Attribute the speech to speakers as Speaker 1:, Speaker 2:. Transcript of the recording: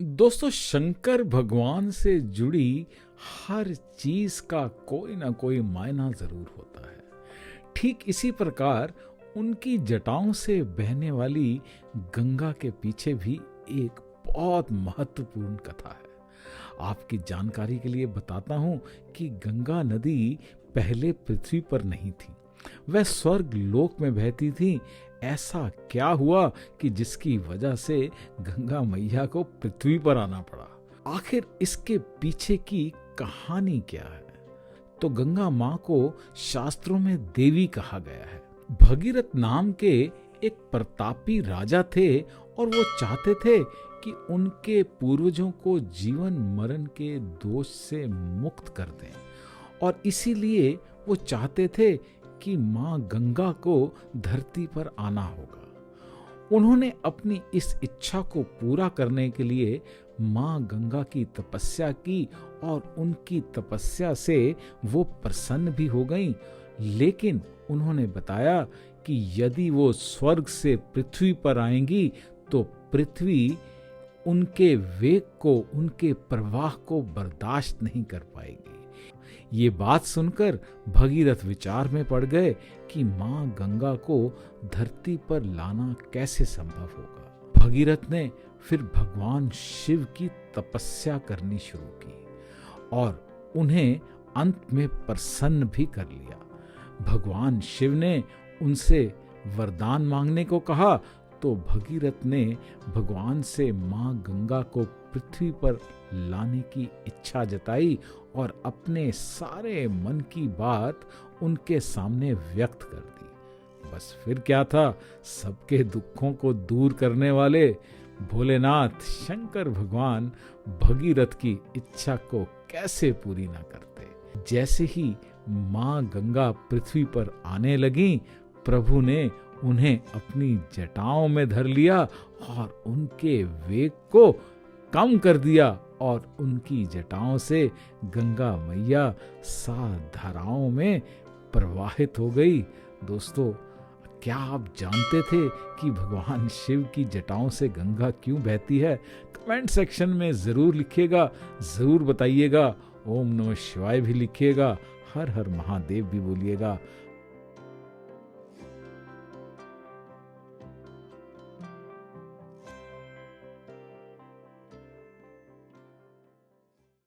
Speaker 1: दोस्तों, शंकर भगवान से जुड़ी हर चीज का कोई ना कोई मायना जरूर होता है। ठीक इसी प्रकार उनकी जटाओं से बहने वाली गंगा के पीछे भी एक बहुत महत्वपूर्ण कथा है। आपकी जानकारी के लिए बताता हूं कि गंगा नदी पहले पृथ्वी पर नहीं थी, वह स्वर्ग लोक में बहती थी। ऐसा क्या हुआ कि जिसकी वजह से गंगा मैया को पृथ्वी पर आना पड़ा? आखिर इसके पीछे की कहानी क्या है? तो गंगा मां को शास्त्रों में देवी कहा गया है। भगीरथ नाम के एक प्रतापी राजा थे और वो चाहते थे कि उनके पूर्वजों को जीवन मरण के दोष से मुक्त कर दें, और इसीलिए वो चाहते थे कि मां गंगा को धरती पर आना होगा। उन्होंने अपनी इस इच्छा को पूरा करने के लिए मां गंगा की तपस्या की और उनकी तपस्या से वो प्रसन्न भी हो गईं। लेकिन उन्होंने बताया कि यदि वो स्वर्ग से पृथ्वी पर आएंगी तो पृथ्वी उनके वेग को, उनके प्रवाह को बर्दाश्त नहीं कर पाएगी। ये बात सुनकर भगीरथ विचार में पड़ गए कि मां गंगा को धरती पर लाना कैसे संभव होगा। भगीरथ ने फिर भगवान शिव की तपस्या करनी शुरू की और उन्हें अंत में प्रसन्न भी कर लिया। भगवान शिव ने उनसे वरदान मांगने को कहा तो भगीरथ ने भगवान से मां गंगा को पृथ्वी पर लाने की इच्छा जताई और अपने सारे मन की बात उनके सामने व्यक्त कर दी। बस फिर क्या था, सबके दुखों को दूर करने वाले भोलेनाथ शंकर भगवान भगीरथ की इच्छा को कैसे पूरी ना करते। जैसे ही मां गंगा पृथ्वी पर आने लगी, प्रभु ने उन्हें अपनी जटाओं में धर लिया और उनके वेग को कम कर दिया और उनकी जटाओं से गंगा मैया 7 धाराओं में प्रवाहित हो गई। दोस्तों, क्या आप जानते थे कि भगवान शिव की जटाओं से गंगा क्यों बहती है? कमेंट सेक्शन में जरूर लिखिएगा, जरूर बताइएगा। ओम नमः शिवाय भी लिखिएगा, हर हर महादेव भी बोलिएगा।